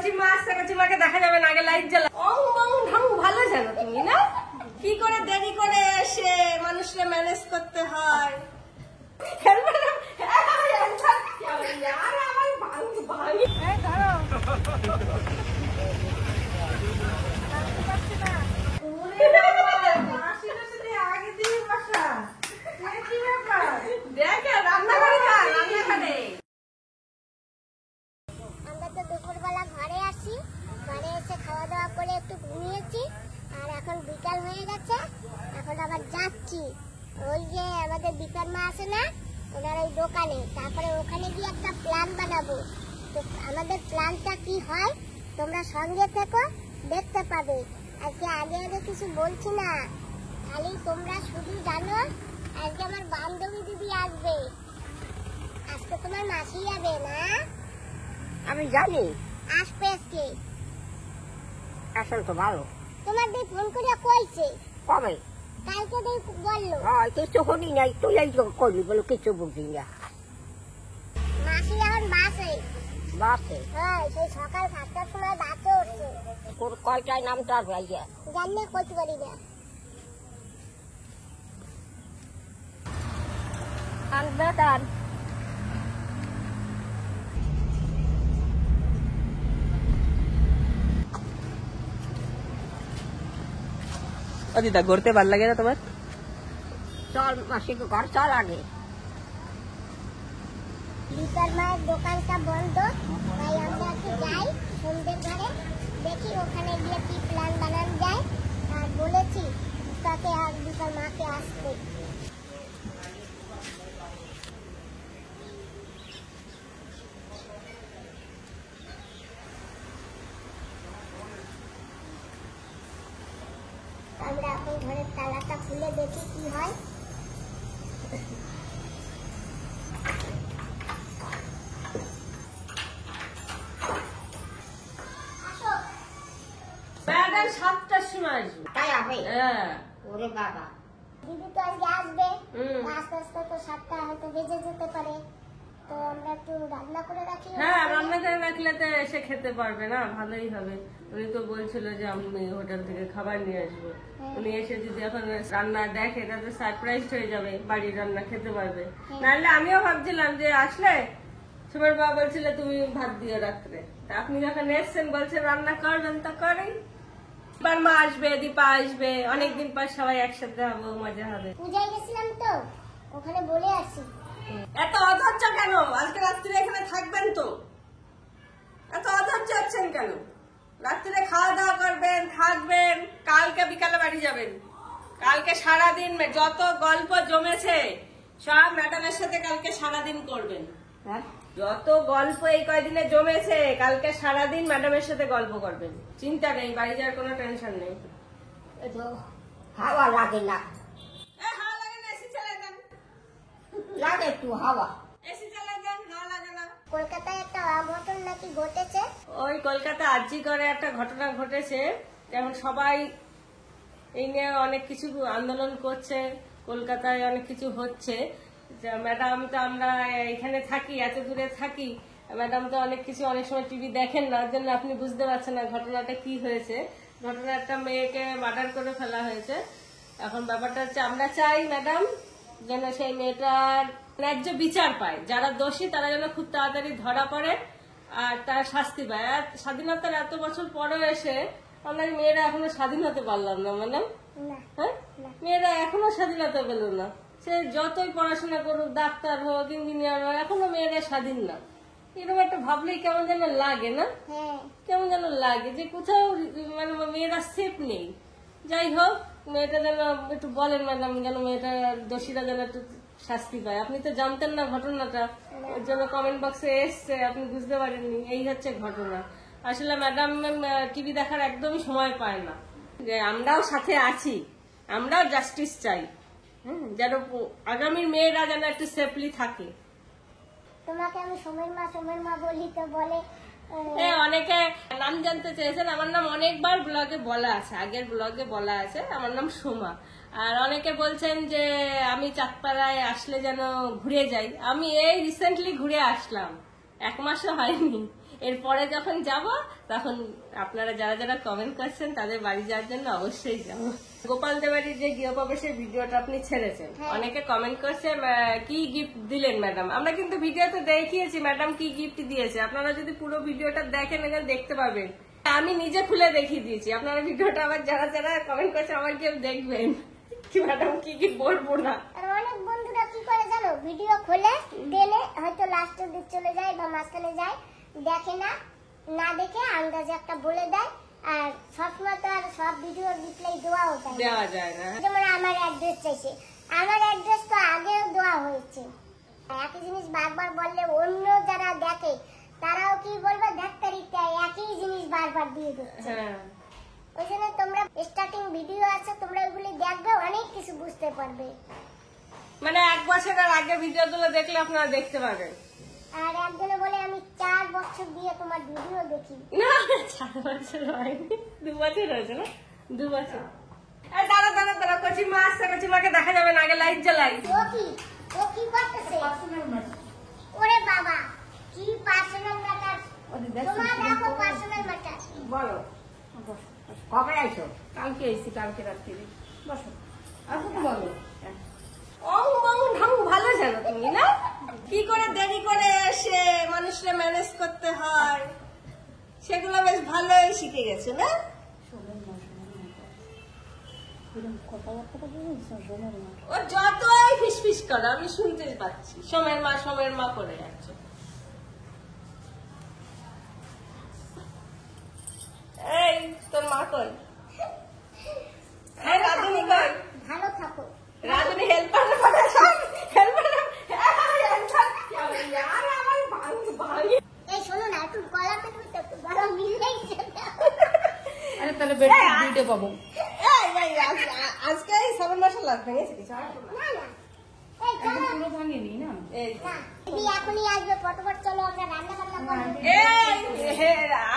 কচি মা আসছে, কচি মাকে দেখা যাবে না, আগে লাইট জ্বালা। ঢং ভালো জানো তুমি না, কি করে দেরি করে এসে মানুষকে ম্যানেজ করতে হয়। খেলবে না দুপুরবেলা ঘরে আসি, ঘরে এসে খাওয়া দাওয়া করে একটু ঘুমিয়েছি, আর এখন বিকাল হয়ে গেছে। এখন আবার যাচ্ছি ওই যে আমাদের বিকাল মা আছে না, ওনার ওই দোকানে, তারপরে ওখানে গিয়ে একটা প্ল্যান বানাবো। তো আমাদের প্ল্যানটা কি হয় তোমরা সঙ্গে থেকো, দেখতে পাবে। আজকে আগে আগে কিছু বলছি না, খালি তোমরা শুধু জানো আজকে আমার বান্ধবী দিদি আসবে। আজকে তোমার মাসি যাবে না? আমি জানি আসবে আজকে। আসলে তো ভালো। তোমার দিয়ে ফোন করে কইছে কবে? কালকে দিয়ে বললো। হ্যাঁ, কিছু শুনি নাই, তুই এই করবি বলো, কিছু বুঝি না। মাসি এখন বাসে। বাসে? হ্যাঁ, সেই সকাল 7টার সময় বাসে উঠছে। তোর কয়টায় নামটা ভাইয়া? জানলে কইতে পারি না। আনবে টান। দিদা ঘুরতে ভাল লাগে না তোমার? চল মাসিকে ঘর চল আগে। বিকাল মায়ের দোকানটা বন্ধ, তাই আমরা একটু যাই সন্ধ্যের ঘরে, দেখি ওখানে গিয়ে কি প্ল্যান বানানো যায়। আর বলেছি তাকে আর বিকাল মাকে আসতে। আমরা এখন ঘরের তালাটা খুলে দেখি কি হয়। ম্যাডাম 7টার সময় আসবে। তাই হবে? হ্যাঁ। ওরে বাবা, দিদি তো আজকে আসবে, আস্তে আস্তে তো 7টা হয়তো বেজে যেতে পারে। তো আমরা একটু রান্না করে রাখি। হ্যাঁ, রান্না করে রাখলে তো এসে খেতে পারবে না, ভালোই হবে। উনি তো বলছিল যে আমি হোটেল থেকে খাবার নিয়ে আসবো। উনি এসে যদি এখন রান্না দেখে তাহলে সারপ্রাইজ হয়ে যাবে, বাড়ির রান্না খেতে পারবে। নাহলে আমিও ভাবছিলাম যে আসলে সুমের বাবা বলছিল তুমি ভাত দিও রাত্রে, তা আপনি যখন এসছেন বলছেন রান্না করবেন, তা করেই। এবার মা আসবে, দীপা আসবে, অনেকদিন পর সবাই একসাথে হবো, মজা হবে। পূজায় গেছিলাম তো, ওখানে বলে আসি। এত অধৈর্য কেন? আজকে রাত্রে এখানে থাকবেন তো, এত অধৈর্য হচ্ছেন কেন? রাত্রে খাওয়া দাওয়া করবেন, থাকবেন, কালকে বিকালে বাড়ি যাবেন। কালকে সারাদিন যত গল্প জমেছে সব ম্যাডামের সাথে কালকে সারাদিন করবেন। হ্যাঁ, যত গল্প এই কয়দিনে জমেছে কালকে সারাদিন ম্যাডামের সাথে গল্প করবেন। চিন্তা নেই, বাড়ি যাওয়ার কোনো টেনশন নেই। হাওয়া লাগে না? হাওয়া লাগে না, এসি চালাই দেন। লাগে একটু হাওয়া। এসি চালাই দেন, হাওয়া লাগে না। কলকাতায় একটা অঘটন নাকি ঘটেছে। ওই কলকাতা আরজি করে একটা ঘটনা ঘটেছে, যেমন সবাই এই নিয়ে অনেক কিছু আন্দোলন করছে, কলকাতায় অনেক কিছু হচ্ছে। ম্যাডাম তো আমরা এখানে থাকি, এত দূরে থাকি, ম্যাডাম তো অনেক কিছু অনেক সময় টিভি দেখেন না, ওর জন্য আপনি বুঝতে পারছেন না ঘটনাটা কি হয়েছে। ঘটনা একটা মেয়েকে মার্ডার করে ফেলা হয়েছে। এখন ব্যাপারটা হচ্ছে আমরা চাই ম্যাডাম যেন সেই মেয়েটার ন্যায্য বিচার পায়, যারা দোষী তারা যেন খুব তাড়াতাড়ি ধরা পড়ে আর তারা শাস্তি পায়। আর স্বাধীনতার এত বছর পরেও এসে আমরা মেয়েরা এখনো স্বাধীন হতে পারলাম না, ম্যাডাম। হ্যাঁ, মেয়েরা এখনো স্বাধীনতা পেল না। সে যতই পড়াশোনা করুক, ডাক্তার হোক, ইঞ্জিনিয়ার হোক, এখনো মেয়েরা স্বাধীন না। এরকম একটা ভাবলেই কেমন যেন লাগে না? কেমন যেন লাগে যে কোথাও মানে মেয়েরা সেফ নেই। যাই হোক, মেয়েটা যেন একটু বলেন ম্যাডাম, যেন মেয়েটা দোষীরা যেন একটু শাস্তি পায়। আপনি তো জানতেন না ঘটনাটা, ওর জন্য কমেন্ট বক্সে এসছে, আপনি বুঝতে পারেননি। এই হচ্ছে ঘটনা। আসলে ম্যাডাম টিভি দেখার একদমই সময় পায় না। যে আমরাও সাথে আছি, আমরাও জাস্টিস চাই, যেন আগামীর মেয়েরা যেন একটু সেফলি থাকে। তোমাকে আমি সময়ের মা বলি তো বলে অনেকে নাম জানতে চেয়েছেন। আমার নাম অনেকবার ব্লগে বলা আছে, আগের ব্লগে বলা আছে, আমার নাম সোমা। আর অনেকে বলছেন যে আমি চাঁদপাড়ায় আসলে যেন ঘুরে যাই। আমি এই রিসেন্টলি ঘুরে আসলাম, 1 মাসও হয়নি। এরপরে যখন যাব তখন আপনারা যারা যারা কমেন্ট করছেন তাদের বাড়ি যাওয়ার জন্য অবশ্যই যাবো। গোপাল দেবাড়ির যে গৃহপ্রবেশের ভিডিওটা আপনি ছেড়েছেন, অনেকে কমেন্ট করছে কি গিফট দিলেন ম্যাডাম। আমরা কিন্তু ভিডিওতে দেখিয়েছি ম্যাডাম কি গিফট দিয়েছে, আপনারা যদি পুরো ভিডিওটা দেখেন এখানে দেখতে পাবেন। আমি নিজে খুলে দেখিয়ে দিয়েছি, আপনারা ভিডিওটা আবার যারা যারা কমেন্ট করছে আমার কেউ দেখবেন কি ম্যাডাম কি বলবো না। আর অনেক বন্ধুরা কি করে জানো, ভিডিও খোলে টেনে হয়তো লাস্টের দিক চলে যায় বা মাঝখানে যায়, দেখে না, না দেখে আন্দাজে একটা বলে দেয়। আর সবসময় তো আর সব ভিডিওর রিপ্লাই দেওয়াও যায় দেওয়া যায় না। যেমন আমার অ্যাড্রেস চাইছে, আমার অ্যাড্রেস তো আগেও দেওয়া হয়েছে। একই জিনিস বারবার বললে অন্য যারা দেখে তারাও কি বলবে, ডাক্তারিতে একই জিনিস বারবার দিয়ে দিচ্ছে। হ্যাঁ, ওই জন্য তোমরা স্টার্টিং ভিডিও আছে, তোমরা ওইগুলি দেখবে, অনেক কিছু বুঝতে পারবে। মানে 1 বছরের আগে ভিডিওগুলো দেখলে আপনারা দেখতে পাবেন। আর একজনে বলে আমি 4 বছর দিয়ে তোমার ভিডিও দেখি। না 4 বছর হয়নি, 2 বছর হয়েছে না, 2 বছর। এই দাঁড়া দাঁড়া দাঁড়া, কচিমা আসছে, কচিমাকে দেখা যাবে না, আগে লাইট জ্বালাই। ও কি করতেছে? ওরে বাবা, কি পার্সোনাল ম্যাটার। তোমার দেখো পার্সোনাল ম্যাটার। বলো কবে আইছো? কালকে এসেছি, কালকে রাত্রিরে। বসো আসো তো বলো। অং মং ঢং ভালো জানো তুমি না, কি করে দেরি করে এসে মানুষরা ম্যানেজ করতে হয় সেগুলো বেশ ভালোই শিখে গেছে না। ও যতই ফিসফিস করে আমি শুনতে পাচ্ছি, সোমের মা করে যাচ্ছে। এই তোর মা কই? এই রাধুনি কই? ভালো থাকো। রাধুনি হেল্পার এই শোনো না, একটু গলাটা একটু গলা মিলেই আরে তাহলে ভিডিও পাবো। আজকে সাবান মশলা ভেঙেছে কিছু? না না, এই চলো পুরো ভাঙেনি না। এই না, দিদি এখনই আসবে, ফটোফট চলো আমরা রান্না বান্না করবো।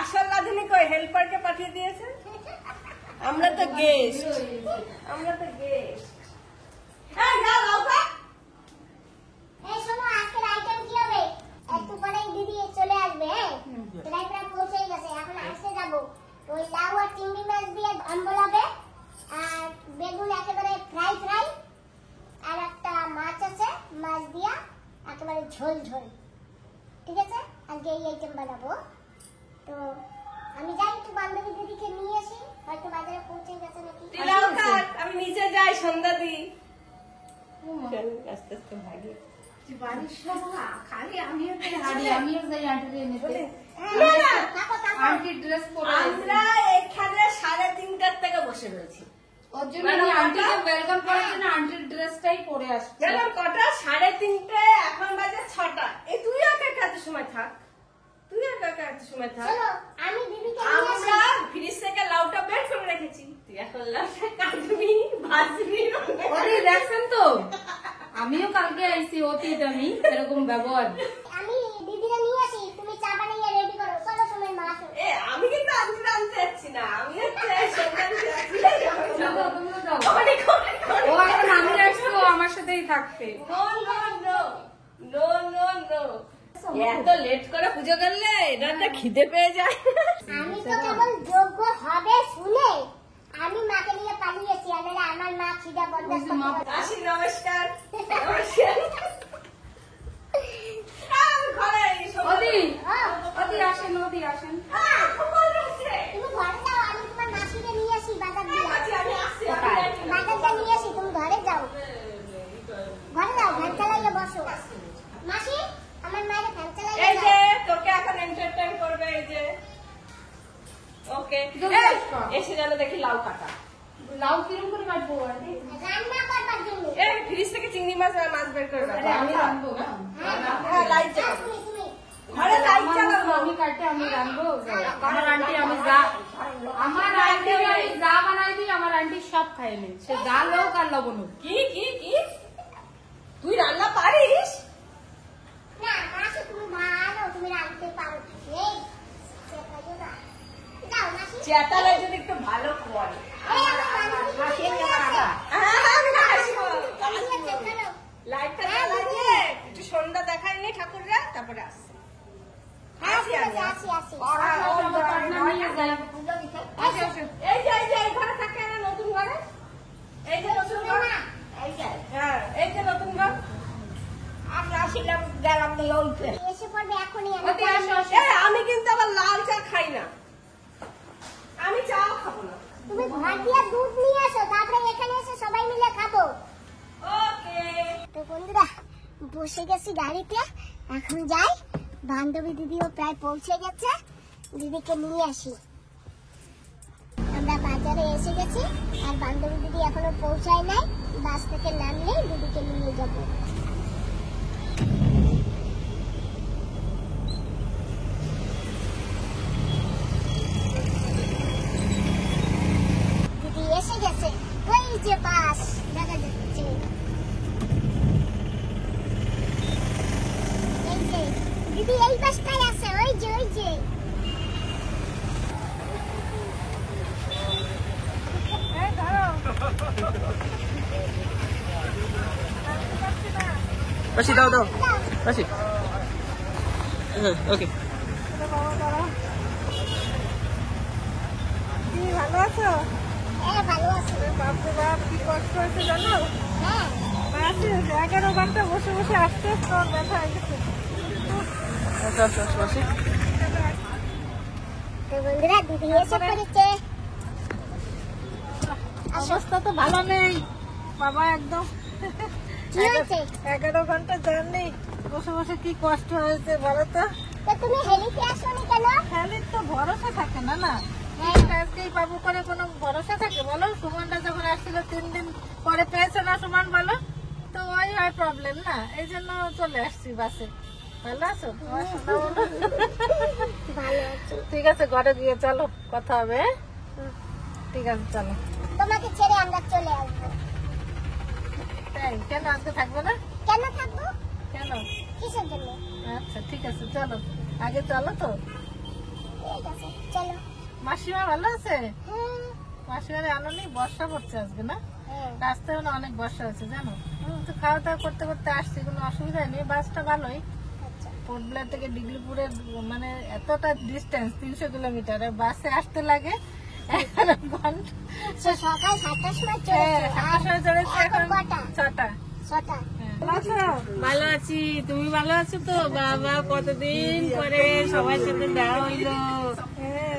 আসল রাধুনি কই? হেল্পারকে পাঠিয়ে দিয়েছে। আমরা তো গেস্ট। এই শোনো, আজকের আইটেম কি হবে? একটু পরেই দিদি চলে আসবে। হ্যাঁ, প্রায় পৌঁছেই গেছে, এখন আসতে যাবো। ওই লাউ আর চিংড়ি মাছ দিয়ে আম্বল হবে, আর বেগুন একেবারে ফ্রাই, আর একটা মাছ আছে, মাছ দিয়া একেবারে ঝোল। ঠিক আছে, আজকে এই আইটেম বানাবো। তো আমি যাই, একটু বান্ধবী দিদিকে নিয়ে আসি, হয়তো বাজারে পৌঁছে গেছে নাকি। আমি নিচে যাই, সন্ধ্যা দিই। আস্তে আস্তে ভাগি। বাড়ির সব খালি আমিও যাই আন্টি এনেতে। না, থাকো। আন্টি ড্রেস পরে আমরা এখানে 3:30 থেকে বসে রয়েছি। ওর জন্য আমি আন্টিকে ওয়েলকাম করার জন্য আন্টির ড্রেসটাই পরে আসছি। জানো কটা? 3:30, এখন বাজে 6টা। এই তুই একা এত সময় থাক, চলো, আমি দিদিকে নিয়ে আসি। আমরা ফ্রিজ থেকে লাউটা বের করে রেখেছি, তুই এখন লাউটা কাটবি, ভাজবি। ওরে দেখছেন তো, আমিও কালকে আইছি অতীত, আমি এরকম ব্যবহার। আমি দিদিকে নিয়ে আসি, তুমি চা বানিয়ে রেডি করো। চলো, তুমি মা আসো। আমি কিন্তু আনতে যাচ্ছি না, আমি হচ্ছে সন্ধ্যা দিতে যাচ্ছি। তোমরা যাও। ও এখন আমি আসবো আমার সাথেই থাকতে। No. এত লেট করে পুজো করলে এটা একটা খিদে পেয়ে যায়। আমি তো কেবল যোগ্য হবে শুনে আমি মাকে নিয়ে পালিয়েছি, আর নাহলে আমার মা খিদা বরদাস্ত করতে পারে না। আসি, নমস্কার। ঘরে অতি আসেন। তুমি ঘরে যাও, আমি তোমার মাসিকে নিয়ে আসি বাজার দিয়ে। বাজার দিয়ে নিয়ে আসি, তুমি ঘরে যাও, ফ্যান চালাইয়ে বসো। মাসি, আমার মায়ের ফ্যান চালাইয়ে এই যে দাও। তোকে এখন এন্টারটেইন করবে, এই যে ওকে এসে যেন দেখি লাউ কাটা। লাউ কিরম করে কাটবো? রান্না করবার জন্য। এই ফ্রিজ থেকে চিংড়ি মাছ আর মাছ বের করবে। আমি রানবো না। হ্যাঁ, লাইট যাও, জ্বালাবো। তুমি ঘরে লাইট জ্বালাবো। আমি কাটে আমি রানবো। আমার আন্টি আমি যা বানাই দিই, আমার আন্টি সব খাই নেই, সে ডাল হোক আর লবণ হোক। কি তুই রান্না পারিস? না মাসি, তুমি ভালো, তুমি রাঁধতে পারো। এই চেপাইও না। যাও মাসি। চেতালে যদি একটু ভালো করে। এই আমার বান্ধবী চলে আসে। আমি আসবো। ঠিক আছে, চলো। লাইটটা জ্বালিয়ে একটু সন্ধ্যা দেখায়নি ঠাকুররা, তারপরে আসছে। হ্যাঁ, ঠিক আছে। আসি আসি এই যে এই ঘরে থাকে না নতুন ঘরে, এই যে নতুন ঘর, হ্যাঁ এই যে নতুন ঘর আমরা আসলাম গেলাম ওই এসে পড়বে এখনই আমি কিন্তু আবার লাল চা খাই না, আমি চাও খাবো না। তুমি ঘর দিয়ে দুধ নিয়ে এসো, তারপরে এখানে এসে সবাই মিলে খাবো। ওকে তো বন্ধুরা বসে গেছি গাড়িতে, এখন যাই। বান্ধবী দিদিও প্রায় পৌঁছে গেছে, দিদিকে নিয়ে আসি। আমরা বাজারে এসে গেছি আর বান্ধবী দিদি এখনো পৌঁছায় নাই। বাস থেকে নামলে দিদিকে নিয়ে যাব। দিদি এসে গেছে, ওই যে বাস দেখা যাচ্ছে। এই যে দিদি এই বাসটাই আছে, ওই যে ওই যে। Masih tahu tahu. Masih. Oke. ভালো আছো? হ্যাঁ ভালো আছে। বাপরে বাপ কি কষ্ট হয়েছে জানো? হ্যাঁ বাসে 11 ঘন্টা বসে বসে আসতে তোর ব্যথা হয়ে গেছে। Masih. তো বন্ধুরা দিদি এসে পড়েছে। অবস্থা তো ভালো নেই বাবা, একদম কি হয়েছে? 11 ঘন্টা জার্নি বসে বসে কি কষ্ট হয়েছে বলো তো। তো তুমি হেলিতে আসোনি কেন? খালির তো ভরসা থাকে না না, হ্যাঁ আজকেই পাবো করে কোনো ভরসা থাকে বলো? সুমনটা যখন আসছিল 3 দিন পরে পেয়েছে না সুমন বলো, তো ওই হয় প্রবলেম না, এই জন্য চলে আসছি বাসে। ভালো আছো? তোমার শোনা বলো। ভালো আছি। ঠিক আছে ঘরে গিয়ে চলো কথা হবে, ঠিক আছে চলো। তোমাকে ছেড়ে আমরা চলে আসবো। তাই কেন আজকে থাকবো না? কেন থাকবো? কেন? কিসের জন্য? আচ্ছা ঠিক আছে চলো, আগে চলো তো। ঠিক আছে চলো। মাসিমা ভালো আছে? হ্যাঁ মাসিমার আলো নেই, বর্ষা পড়ছে আজকে না, হ্যাঁ রাস্তায় না অনেক বর্ষা হচ্ছে জানো। তো খাওয়া দাওয়া করতে করতে আসছি, কোনো অসুবিধা নেই, বাসটা ভালোই। আচ্ছা পোর্ট ব্লেয়ার থেকে ডিগলিপুরের মানে এতটা ডিস্টেন্স 300 কিলোমিটার, বাসে আসতে লাগে 11 ঘন্টা। তো সকাল 7টার সময় হ্যাঁ, চলেছে। 7টার সময় চলেছে, এখন কটা? 6টা। 6টা। ভালো আছি, তুমি ভালো আছো তো? বাবা কতদিন পরে সবার সাথে দেখা হইলো।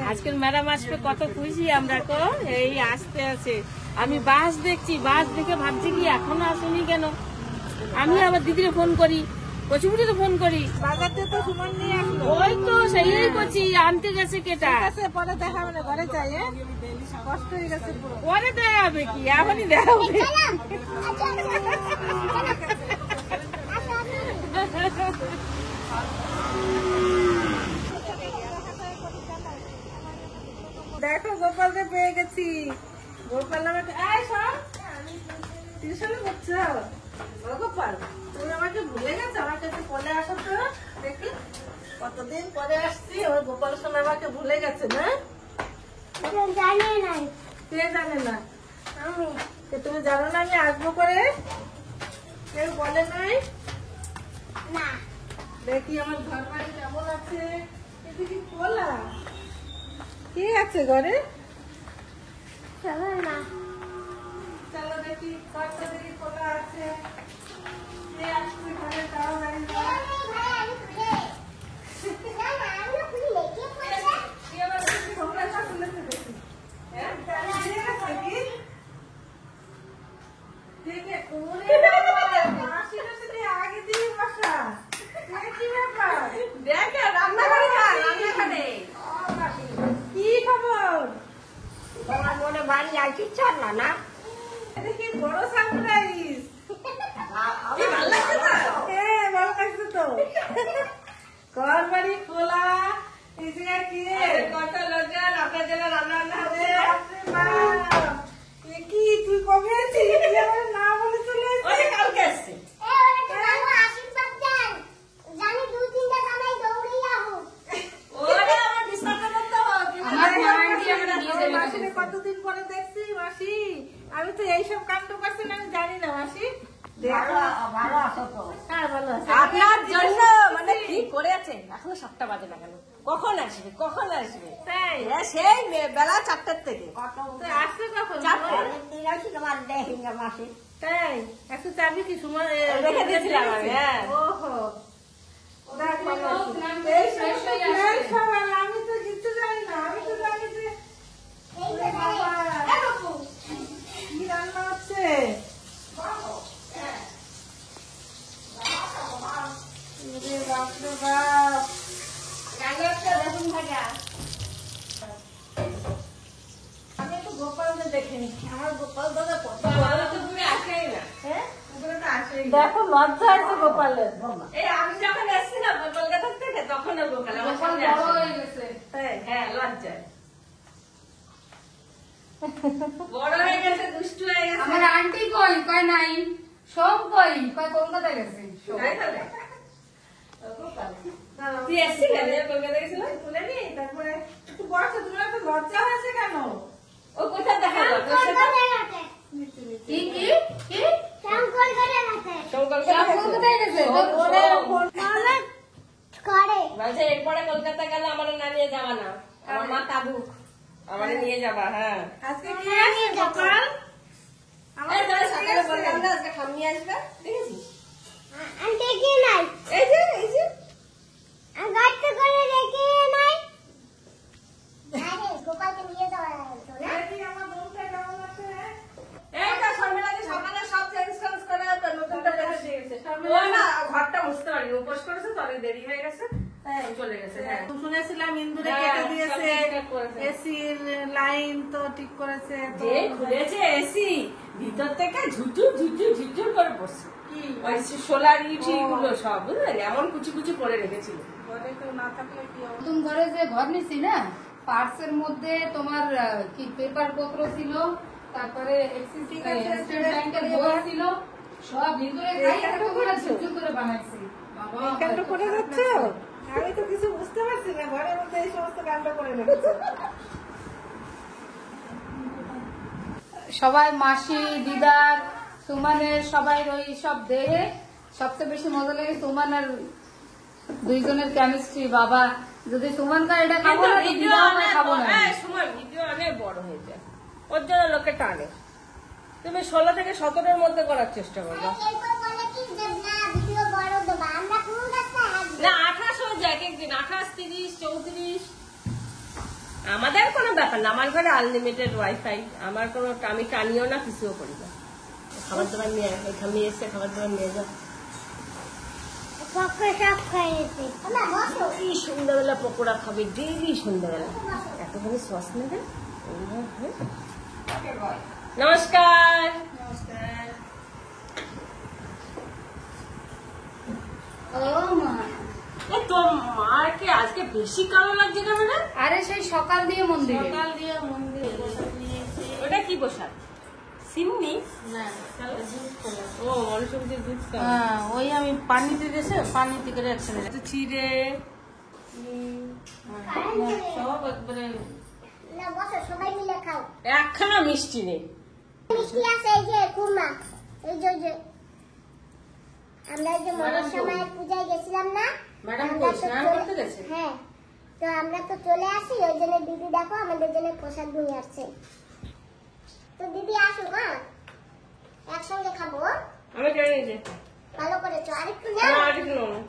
আজকের ম্যাডাম আসবে, কত খুশি আমরা তো। এই আসতে আছে, আমি বাস দেখছি, বাস দেখে ভাবছি কি এখনো আসেনি কেন। আমি আবার দিদিরে ফোন করি, কচুমুটিতে ফোন করি, বাজারতে তো সুমন নিয়ে আসলো। ওই তো সেই করছি, আনতে গেছে কেটা। পরে দেখা হবে না, ঘরে যাই। কষ্ট হয়ে গেছে পুরো। পরে দেওয়া হবে কি, এখনই দেওয়া হবে। চলো আচ্ছা আসো আসো। দেখো গোপালকে পেয়ে গেছি। গোপাল আমাকে টিউশনে করছো? ও গোপাল তুমি আমাকে ভুলে গেছো? আমার কাছে পরে আসো তো দেখি। কতদিন পরে আসছি, ওর গোপাল সোনা আমাকে ভুলে গেছে না? জানি নাই কে জানে না? আমি। তো তুমি জানো না আমি আসবো করে? কেউ বলে নাই? না দেখি আমার ঘর বাড়ি কেমন আছে। এটা কি খোলা? কি আছে ঘরে? চলো না। চলো দেখি, ঘরটা দেখি খোলা আছে। কে আসছে ঘরে তাও জানি না। না না আমি খুলে কে পড়ছে? কে আবার দেখি ঘোমটাটা খুলেছে দেখি। হ্যাঁ, কে আছে কি? কে? ওরে বাবা, মাসির সাথে আগে দিয়ে বসা। কে কি ব্যাপার? দেখে রান্নাঘরে রান্নাঘরে কি খবর? তোমার মনে বাড়ি আইছি চল না। এটা কি বড় সারপ্রাইজ। ভালো লাগছে তো? হ্যাঁ, ভালো লাগছে তো। ঘর বাড়ি খোলা, এই জায়গায় কি? কত লোকজন আপনার জন্য রান্না বান্না আরে হচ্ছে। বাপরে বাপ। এ কি তুই কবে আছিস? তুই আমার না বলে চলে ওই এসেছিস। যে কালকে আসছে। আশীর্বাদ দেন, জানি 2-3টা জামাই দৌড়িয়ে আহুক। ওরে আমার বিছানাটা করতে হবে। আমার ওয়ারেন্টি আমরা নিয়ে আমার যাবো। মাসিকে কতদিন পরে দেখছি। মাসি, আমি তো এইসব কাণ্ড করছি না, আমি জানি না মাসি। দেখো ভালো আছো তো? হ্যাঁ ভালো আছে। আপনার জন্য মানে কি করে আছে, এখনো 7টা বাজে না কেন? কখন আসবে কখন আসবে? তাই সেই বেলা 4টার থেকে। তো আসবে কখন? চারটে। তাই একটু চাবি কি সময় রেখে দিয়েছিলাম আমি, হ্যাঁ। ওহো আমি তো কিছু জানি না, আমি তো জানি যে কি রান্না হচ্ছে। বাপরে বাপ, আমি একটু গোপালকে দেখিনি, আমার গোপাল দাদা কত বড় তো তুমি আসেই না। হ্যাঁ দেখো লজ্জা আছে গোপালের। এই আমি যখন এসেছি না কলকাতা থেকে, তখন গোপাল আমার সামনে বড় আসে। হয়ে গেছে। তাই? হ্যাঁ, লজ্জায়। বড় হয়ে গেছে, দুষ্টু হয়ে গেছে। আমার আন্টি কই কয় নাই, সব কই কয় কলকাতা গেছে সব। তাই তাহলে? তুই এসেছিলি? আমি কলকাতা গেছিলাম। তুলে নি, তারপরে একটু বসো, তোমার এত লজ্জা হয়েছে কেন? ও কোথায় দেখা গেল? তোর সাথে? কি কি কি শঙ্কর সব কলকাতায় গেছে। বলছে এরপরে কলকাতা গেলে আমার না নিয়ে যাবা না, আমার মা কাঁদুক, আমার নিয়ে যাবা। হ্যাঁ, আজকে কি আসবে গোপাল? এই তোরা সকালে বললাম না আজকে খাম নিয়ে আসবে, দেখেছিস? নাই এই যে এই যে গর্ত করে রেখে নাই। আরে গোপালকে নিয়ে যাওয়া হতো না। দেখি আমার বোনটা কেমন আছে। এইটা শর্মিলাদি সকালে সব চেঞ্জ করে তো নতুনটা দেখে দিয়েছে। ও না ঘরটা মুছতে পারিনি, উপোস করেছে তো অনেক দেরি হয়ে গেছে, চলে গেছে। হ্যাঁ, শুনেছিলাম ইন্দুরে হ্যাঁ, কেটে সব দিয়েছে, ঠিক করেছে। এসির লাইন তো ঠিক করেছে তো। যে খুলেছে এসি, ভিতর থেকে ঝুটুর ঝুটুর ঝুটুর করে পড়ছে। ওই সোলার ইটি গুলো সব বুঝলেন, এমন কুচি কুচি করে রেখেছিল। ঘরে কেউ না থাকলে কি হবে? নতুন ঘরে যে ঘর নিছি না, পার্সের মধ্যে তোমার কি পেপার পত্র ছিল, তারপরে এক্সিস স্টেট ব্যাংকের বই ছিল, সব ভিতরে খাই একটা করে ঝুরঝুর করে বানাইছি। বাবা কাণ্ড করে যাচ্ছ? আমি তো কিছু বুঝতে পারছি না, ঘরের মধ্যে এই সমস্ত কাণ্ড করে রেখেছে। সবাই মাসি দিদার সুমানের সবাই ওই সব দেখে সবচেয়ে বেশি মজা লাগে সুমান আর দুইজনের কেমিস্ট্রি। বাবা যদি সুমান কা এটা খাবো না, তো দিদা আমরা খাবো না। সময় ভিডিও অনেক বড় হয়ে যায়, ওর জন্য লোকে টানে। তুমি 16 থেকে 17-এর মধ্যে করার চেষ্টা করবে। এরপর বলে কি যে না ভিডিও বড় দেবো, আমরা কোন রাস্তায় হাঁটবো? না 28 হয়ে যায়, এক একদিন 28, 30, 34। আমাদের কোনো ব্যাপার না, আমার ঘরে আনলিমিটেড ওয়াইফাই, আমার কোনো আমি টানিও না, কিছুও করি না। খাবার দাবার নিয়ে এখানে এসে খাবার দাবার নিয়ে যাও। পকড়ে সব খাইয়েছে। না বসো। কি সন্ধ্যাবেলা পকোড়া খাবে, ডেইলি সন্ধ্যাবেলা এতখানি সস নেবে। নমস্কার। ও মা, এ তো মাকে আজকে বেশি কালো লাগছে কেন না? আরে সেই সকাল দিয়ে মন্দিরে। সকাল দিয়ে মন্দিরে প্রসাদ নিয়েছে। ওটা কি প্রসাদ? সিমনি? না, তাহলে দুধ কলা। ও মনসবজির দুধ খাও। হ্যাঁ, ওই আমি পানিতে দিয়েছে, পানিতে করে একসাথে একটু চিড়ে। সব একবারে। না বসো, সবাই মিলে খাও। একখানা মিষ্টি নেই। মিষ্টি আছে এই যে কুমা, এই যে আমরা যে মনসা মায়ের পূজায় গেছিলাম না, ম্যাডাম আমরা তো স্নান চলে- করতে গেছে? হ্যাঁ, তো আমরা তো চলে আসি, ওই জন্য দিদি দেখো আমাদের জন্য প্রসাদ নিয়ে আসছে। তো দিদি আসুক, হ্যাঁ একসঙ্গে খাবো। আমি কেন নিয়েছি? ভালো করেছো, আরেকটু না, নাও। আর কিছু নেবো না।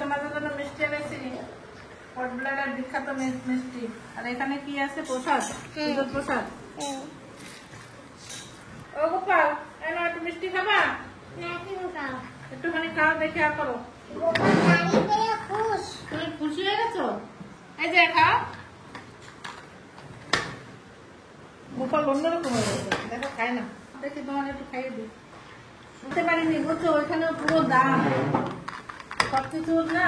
আমাদের জন্য মিষ্টি এনেছি, পটবলারের বিখ্যাত মিষ্টি। আর এখানে কি আছে? প্রসাদ, দুধের প্রসাদ। ও গোপাল, এনো একটু মিষ্টি খাবা? না, তুমি খাও। একটুখানি খাও, দেখে আর করো। গোপাল গাড়ি পেয়ে খুশ। তুমি খুশি হয়ে গেছো? এই যে খাও। গোপাল অন্যরকম হয়ে গেছে, দেখো খায় না। দেখি তোমার একটু খাইয়ে দিই। বুঝতে পারিনি, বুঝছো ওইখানে পুরো দাম সবকিছু না।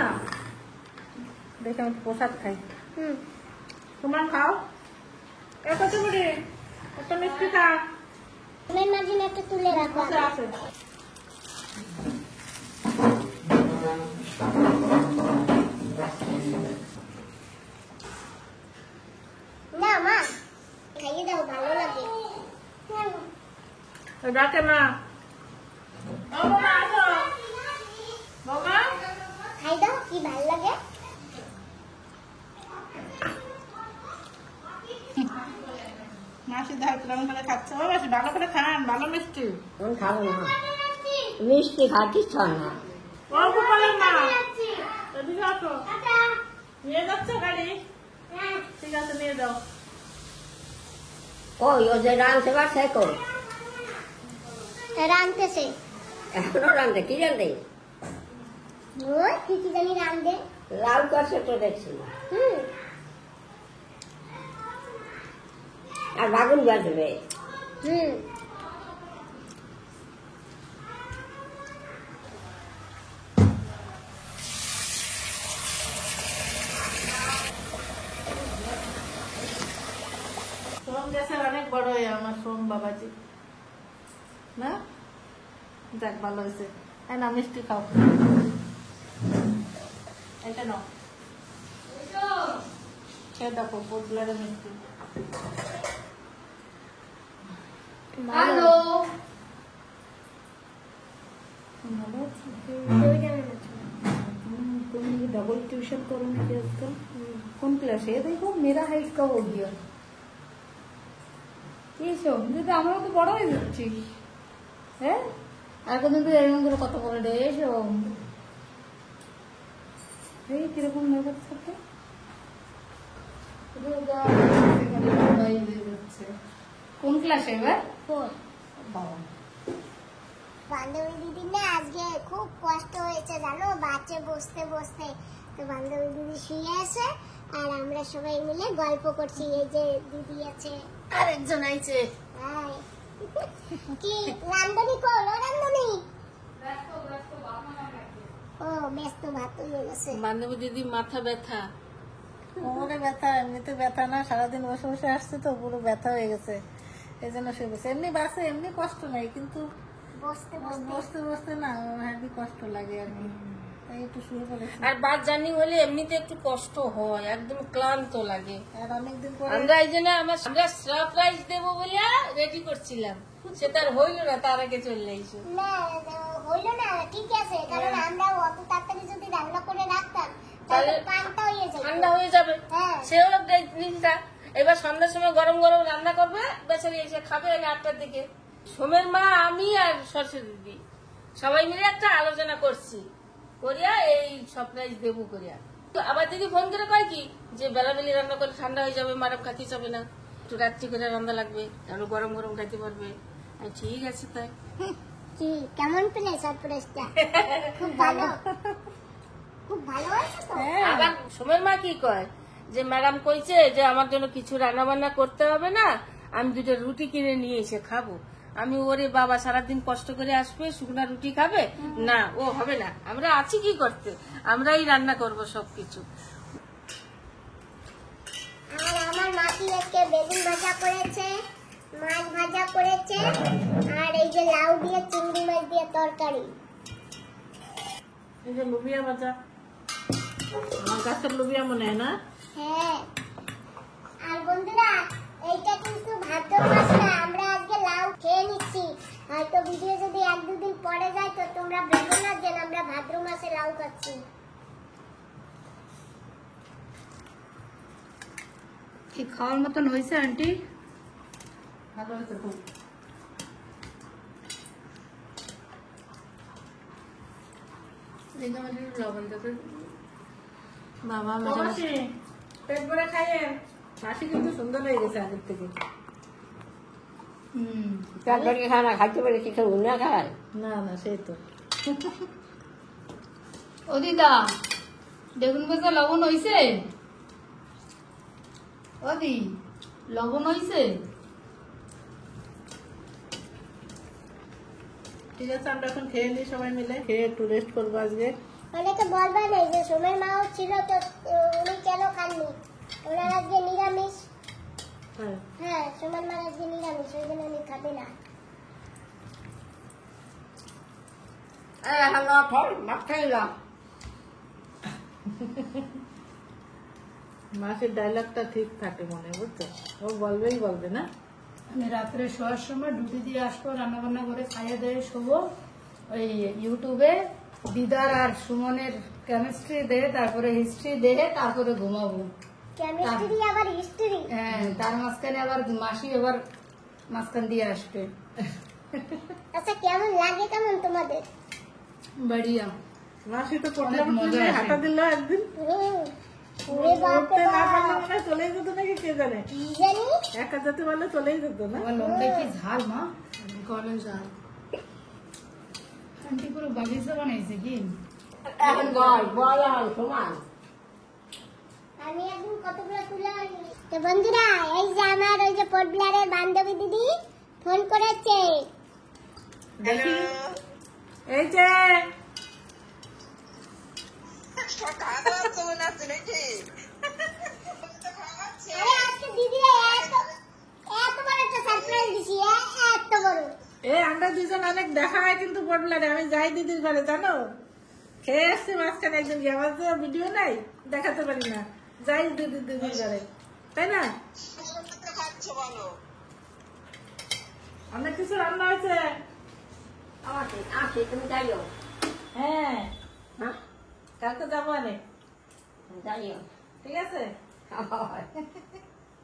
দেখে আমি প্রসাদ খাই। তোমার খাও। এ কত করে একটা মিষ্টি খাও। তুমি মাঝে একটা তুলে রাখো। বসে আছে। না মা, খাইয়ে দাও, ভালো লাগে। ডাকে মা। ও বাবা, আসো। লাগে। মাসি ধার কেমন করে খাচ্ছে? ও মাসি ভালো করে খান, ভালো মিষ্টি। আমি খাবো না, মিষ্টি খাতে ইচ্ছা না। ও গোপালের মা, এদিকে আসো। নিয়ে যাচ্ছ গাড়ি? ঠিক আছে, নিয়ে যাও। কই ও যে রাঁধতে পারছে কই? রাঁধতেছে। এখনো রাঁধে? কি রাঁধে? ও কি কি জানি রাঁধে। লাল করছে তো দেখছি। আর বাগুন বাজবে। সোম গেছে অনেক বড় হয়ে আমার সোম বাবাজি না? যাক ভালো হয়েছে। না মিষ্টি খাও, এটা নাও, খেয়ে দেখো পোটলার মিষ্টি। হ্যালো, तुम डबल ट्यूशन करो मुझे आजकल। कौन क्लास है? देखो मेरा हाइट का हो गया। এইসব যদি আমরাও তো বড় হয়ে যাচ্ছি। হ্যাঁ, আর কদিন তো এরকম করে কথা বলে রে এসব। এই কিরকম ব্যাপার থাকে? কোন ক্লাসে এবার? বাবা, বান্ধবী দিদির না আজকে খুব কষ্ট হয়েছে জানো, বাচ্চা বসতে বসতে। তো বান্ধবী দিদি শুয়ে আছে আর আমরা সবাই মিলে গল্প করছি। এই যে দিদি আছে, আরেকজন আইছে। হাই। কি রান্ধনি কল? ও রান্ধনি ও ব্যস্ত, ভাত হয়ে গেছে। বান্ধবী দিদি মাথা ব্যথা, কোমরে ব্যথা, এমনিতে ব্যথা না, সারাদিন বসে বসে আসছে তো পুরো ব্যথা হয়ে গেছে, এই জন্য শুয়ে বসে। এমনি বাসে এমনি কষ্ট নাই, কিন্তু বসতে বসতে বসতে বসতে না হেভি কষ্ট লাগে আর কি, তাই একটু শুয়ে পড়েছি। আর বাস জার্নি হলে এমনিতে একটু কষ্ট হয়, একদম ক্লান্ত লাগে। আর অনেকদিন পরে আমরা এই জন্য আমরা সারপ্রাইজ দেবো বলে রেডি করছিলাম, সেটা আর হইল না, তার আগে চলে আইসো। না হইলো না, ঠিক আছে, কারণ আমরা অত তাড়াতাড়ি যদি রান্না করে রাখতাম তাহলে তাহলে পানটা হয়ে যেত। ঠান্ডা হয়ে যাবে, হ্যাঁ। সেও জিনিসটা। এবার সন্ধ্যার সময় গরম গরম রান্না করবে, বেচারি এসে খাবে 8টার দিকে। সোমের মা, আমি আর সরস্বতী দিদি সবাই মিলে একটা আলোচনা করছি, করিয়া এই সারপ্রাইজ দেবো করিয়া। তো আবার দিদি ফোন করে কয় কি যে বেলাবেলি রান্না করে ঠান্ডা হয়ে যাবে, মারাম খাতে যাবে না, একটু রাত্রি করে রান্না লাগবে, তাহলে গরম গরম খাইতে পারবে। আমি ঠিক আছে তাই। কি কেমন পেলে সারপ্রাইজটা? খুব ভালো, খুব ভালো হয়েছে তো। আবার সোমের মা কি কয় যে ম্যাডাম কইছে যে আমার জন্য কিছু রান্না বান্না করতে হবে না, আমি 2টা রুটি কিনে নিয়ে এসে খাবো। আমি ওরে বাবা সারাদিন কষ্ট করে আসবে, শুকনা রুটি খাবে না, ও হবে না, আমরা আছি কি করতে, আমরাই রান্না করব সবকিছু। আর আমার মাসি আজকে বেগুন ভাজা করেছে, মাছ ভাজা করেছে, আর এই যে লাউ দিয়ে চিংড়ি মাছ দিয়ে তরকারি। এই যে লুবিয়া ভাজা, আমার গাছের লুবিয়া মনে হয় না? হ্যাঁ। আর বন্ধুরা, এইটা কিন্তু ভাদ্র মাস না, আমরা আজকে লাউ খেয়ে নিচ্ছি। হয়তো ভিডিও যদি 1-2 দিন পরে যায় তো তোমরা ভেবো না যে আমরা ভাদ্র মাসে লাউ খাচ্ছি। কি খাওয়ার মতন হয়েছে আন্টি? ভালো হয়েছে খুব। লবণ দেবে বাবা মাসি পেট ভরে খাইয়েন। মাসি কিন্তু সুন্দর হয়ে গেছে আগের থেকে। তরকারি খানা খাইতে পারে, কিছু না খায় না না, সেই তো। ও দিদা, বেগুন ভাজা লবণ হইছে? ও দি, লবণ হইছে? ঠিক আছে, আমরা এখন খেয়ে নিই সবাই মিলে, খেয়ে একটু রেস্ট করবো আজকে। অনেকে বলবে না যে সোমের মাও ছিল তো উনি কেন খাননি, ওনার আজকে নিরামিষ। হ্যাঁ, হ্যাঁ, সোমের মার আজকে নিরামিষ, ওই জন্য উনি খাবে না। মাসির ডায়লগটা ঠিক থাকে মনে, বুঝছো? ও বলবেই বলবে না। আমি রাত্রে শোয়ার সময় ডিউটি দিয়ে আসবো, রান্না বান্না করে খাইয়ে দিয়ে শোবো, ওই ইউটিউবে দিদার আর সুমনের কেমিস্ট্রি দেহে, তারপরে হিস্ট্রি দেহে, তারপরে ঘুমাবো। কেমিস্ট্রি আবার হিস্ট্রি। হ্যাঁ, তার মাঝখানে আবার মাসি এবার মাঝখান দিয়ে আসবে। আচ্ছা কেমন লাগে কেমন তোমাদের? বাড়িয়া মাসি তো অনেক মজা আসে। হাঁটা দিল একদিন, ওরে বাপ উঠতে রে না বাপ। পারলে মনে হয় চলেই যেত নাকি কে জানে, কি জানি? একা যেতে পারলে চলেই যেত না। আমার লঙ্কায় কি ঝাল মা, গলে ঝাল। আন্টি পুরো বাগিচা বানাইছে কি? এখন বল সমান। আমি একদিন কতগুলো তুলে আনি। তো বন্ধুরা, এই যে আমার ওই যে পোর্টব্লেয়ারের বান্ধবী দিদি ফোন করেছে। দেখি এই যে আরে আজকে দিদিরা এত এত বড় একটা সারপ্রাইজ দিছি, এত বড়। আমরা দুজন অনেক দেখা হয় কিন্তু পড়লারে, আমি যাই দিদির ঘরে জানো, খেয়ে আসছি মাঝখানে একদিন গিয়ে, আমার তো ভিডিও নাই দেখাতে পারি না, যাই দিদির ঘরে, তাই না? অনেক কিছু রান্না হয়েছে। তুমি যাইও। হ্যাঁ, হ্যাঁ কালকে যাবো অনেক, যাইও। ঠিক আছে?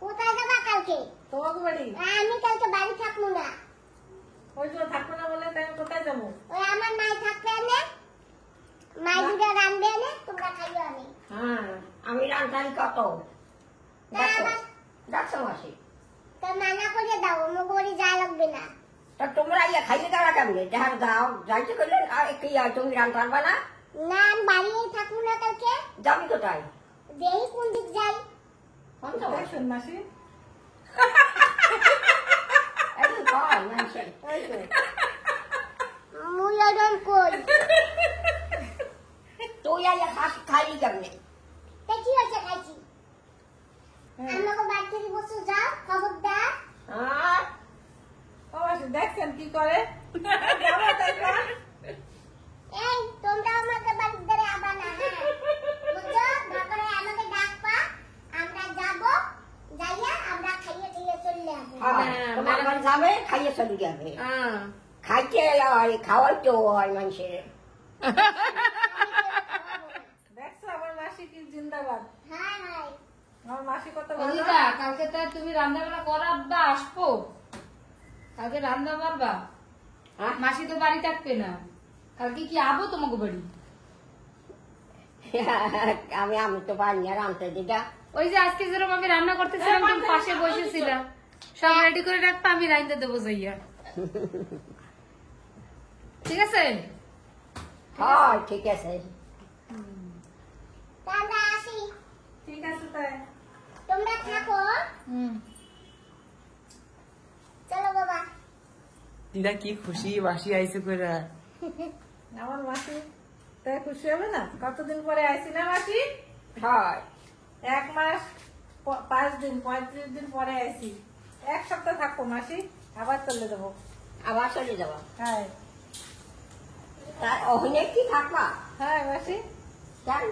কোথায় যাবা কালকে? তোমাকে বাড়ি আমি কালকে বাড়ি থাকবো না। ওই তো থাকবো না বলে তাই আমি কোথায় যাবো? ওই আমার মাই থাকবে এনে, মাই দুটো রান্ধবে এনে, তোমরা খাইও আমি। হ্যাঁ, আমি রান্তারি কত ডাকছো মাসি। তো মানা করে দাও, আমার বাড়ি যা লাগবে না। তা তোমরা ইয়া খাইলে দেওয়া কেমনি? যাহার দাও যাইতে করলে কি আর তুমি রান পারবা না? না আমি বাড়িই থাকবো না কালকে। যাবি কোথায়? দেখি কোন দিক যাই। দেখছেন মাসি? একদিন কয় মানুষের। ওই তো মুই ওরকম কই। তুই আইয়া খাইলি কেমনি? তা কি হয়েছে খাইছি? আমাকে বাড়ি থেকে বসে যাও, খবরদার। হ্যাঁ ও মাসি দেখছেন কি করে? যাবো তাই কর। এই তোমরা আমাকে বাড়ির ধারে আবার না, হ্যাঁ বুঝছো? তারপরে আমাকে ডাকবা, আমরা যাবো, যাইয়া আমরা খাইয়ে দিয়ে চলে আসবো। তোমার বাড়ি যাবে খাইয়ে চলে যাবে। খাইতে হয় খাওয়াই তো হয় মানুষের। দেখছো আমার মাসি কি জিন্দাবাদ, হ্যাঁ হ্যাঁ আমার মাসি কত ভালো। অনিতা, কালকে তো তুমি রান্না বান্না করাবা, আসবো কালকে রান্না মারবা। হ্যাঁ? মাসি তো বাড়ি থাকবে না, কালকে কি আবো তোমাকে বাড়ি? আমি তো পারি না রাঁধতে দিদা। ওই যে আজকে যেরকম আমি রান্না করতেছিলাম, তুমি পাশে বসেছিলাম, সব রেডি করে রাখবা, আমি রাইন্দে দেবো যাইয়া। ঠিক আছে? হয় ঠিক আছে। তা আমরা আসি, ঠিক আছে তাই। তোমরা থাকো। চলো বাবা। দিদা কি খুশি বাসি আইসে করে। আমার মাসি তাই খুশি হবে না? কতদিন পরে আইসি না মাসি? হয় 1 মাস 5 দিন 35 দিন পরে আইসি। 1 সপ্তাহ থাকবো মাসি, আবার চলে যাবো। আবার চলে যাবো। হ্যাঁ তা ওখানে কি থাকবা? হ্যাঁ মাসি জান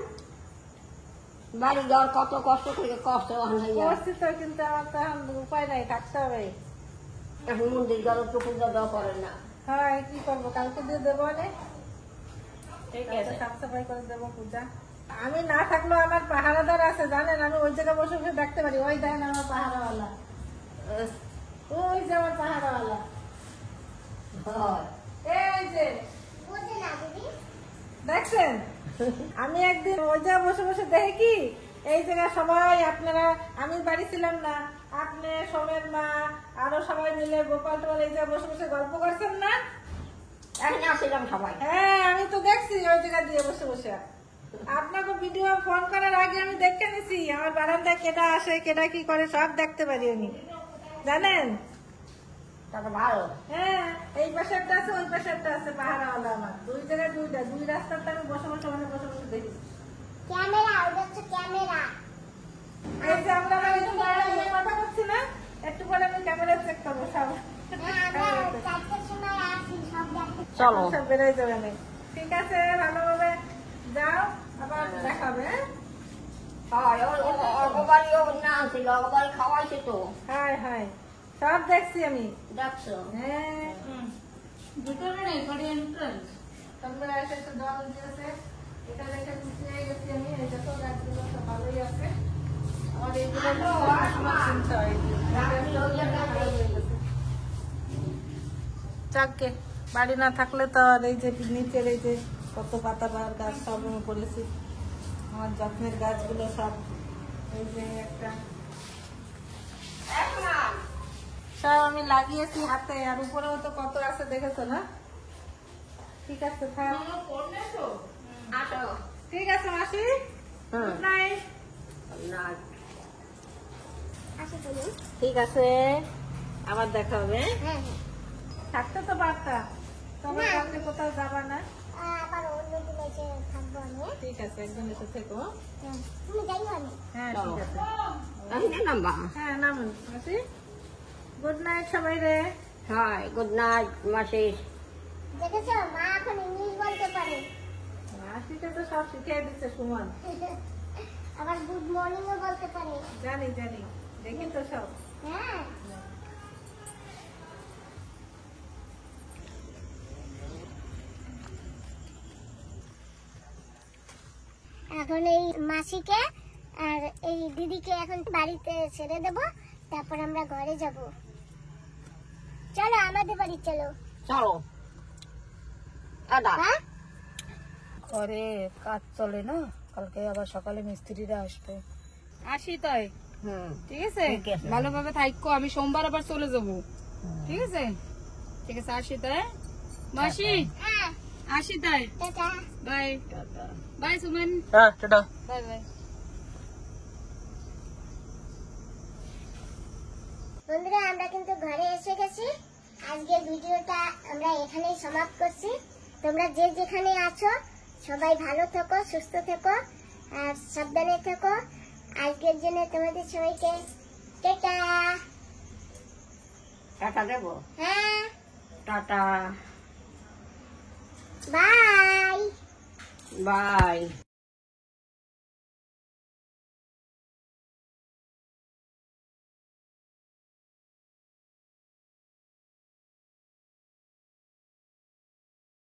বাড়ি ঘর কত কষ্ট করে কষ্ট হইয়া করছি তো, কিন্তু আমার তো এখন উপায় নাই, থাকতে হবে। এখন মন্দির ঘর একটু পূজা দেওয়া করে না। হ্যাঁ কি করবো, কালকে দিয়ে দেবো অনেক, ঠিক আছে সাফ সাফাই করে দেবো পূজা। আমি না থাকলেও আমার পাহারাদার আছে জানেন, আমি ওই জায়গায় বসে বসে দেখতে পারি। ওই দেখেন আমার পাহারাওয়ালা, ওই যে আমার পাহারাওয়ালা, হয় এই যে বুঝে না দিদি? দেখছেন। আমি একদিন ওই জায়গায় বসে বসে দেখে কি এই জায়গায় সবাই আপনারা, আমি বাড়ি ছিলাম না, আপনি সোমের মা আরো সবাই মিলে গোপাল টোপাল এই জায়গায় বসে বসে গল্প করছেন না? এখন আসছিলাম সবাই। হ্যাঁ আমি তো দেখছি ওই জায়গা দিয়ে বসে বসে। আপনাকে ভিডিও ফোন করার আগে আমি দেখে নিছি আমার বারান্দায় কেটা আসে কেটা কি করে সব দেখতে পারি আমি, জানেন? তাতে ভালো। হ্যাঁ এই পাশে একটা আছে ওই পাশে একটা আছে পাহারাওয়ালা, আমার দুই জায়গায় দুই রাস্তাতে আমি বসে বসে মানে বসে বসে দেখি। ক্যামেরা, ওটা হচ্ছে ক্যামেরা। এই যে আমরা একটু পরে কথা বলছি না, একটু পরে আমি ক্যামেরা চেক করবো সব। হ্যাঁ, আমরা 4টার সময় আসি, সব দেখো। চলো সব বেরোয় যাবে না। ঠিক আছে ভালোভাবে যাও, আবার দেখাবে। হয় অগবাড়িও না আনছিল, অগবাড়ি খাওয়াইছে তো। হ্যাঁ হ্যাঁ সব দেখছি আমি। দেখছো হ্যাঁ ভিতরে নেই, খালি এন্ট্রান্স। সন্ধ্যা এসে একটু জল দিয়েছে, এটা দেখে খুশি হয়ে গেছি আমি। এই দেখো গাছগুলো সব ভালোই আছে। আমার এইগুলো সময় চিনতে হয়, যাকে বাড়ি না থাকলে তো আর এই যে নিচের এই যে কত পাতাবাহার গাছ সব আমি করেছি, আমার যত্নের গাছগুলো সব। এই যে একটা সব আমি লাগিয়েছি হাতে, আর উপরেও তো কত আছে দেখেছো না? ঠিক আছে, থাক। ঠিক আছে মাসি, গুড নাইট। আসো তুমি। ঠিক আছে, আবার দেখা হবে। হ্যাঁ হ্যাঁ। থাকতে তো পারতা, তবে না। কালকে কোথাও যাবা না। আবার অন্য দিন এসে থাকবো আমি। ঠিক আছে, একদিন এসে থেকো। হ্যাঁ, তুমি যাইও আমি। হ্যাঁ ঠিক আছে। হ্যাঁ নামুন মাসি। গুড নাইট সবাই রে। হাই গুড নাইট মাসি। দেখেছো মা এখন ইংলিশ বলতে পারে। মাসিকে তো সব শিখিয়ে দিচ্ছে সুমন। আবার গুড মর্নিং ও বলতে পারে। জানি জানি, দেখি তো সব। হ্যাঁ। এখন এই মাসিকে আর এই দিদিকে এখন বাড়িতে ছেড়ে দেব, তারপর আমরা ঘরে যাব। চলো আমাদের বাড়ি চলো। চলো হ্যাঁ? ঘরে কাজ চলে না, কালকে আবার সকালে মিস্ত্রিরা আসবে। আসি তাই, ঠিক আছে? ভালোভাবে থাকো, আমি সোমবার আবার চলে যাব। ঠিক আছে, ঠিক আছে, আসি তাই মাসি, হ্যাঁ, আসি তাই, টাটা। বাই বাই সুমন, হ্যাঁ টাটা। Bye bye. বন্ধুরা আমরা কিন্তু ঘরে এসে গেছি। আজকের ভিডিওটা আমরা এখানেই সমাপ্ত করছি। তোমরা যে যেখানে আছো সবাই ভালো থেকো, সুস্থ থেকো আর সাবধানে থেকো। আজকের জন্য তোমাদের সবাইকে টাটা। টাটা দেবো। হ্যাঁ, টাটা বাই। বাই।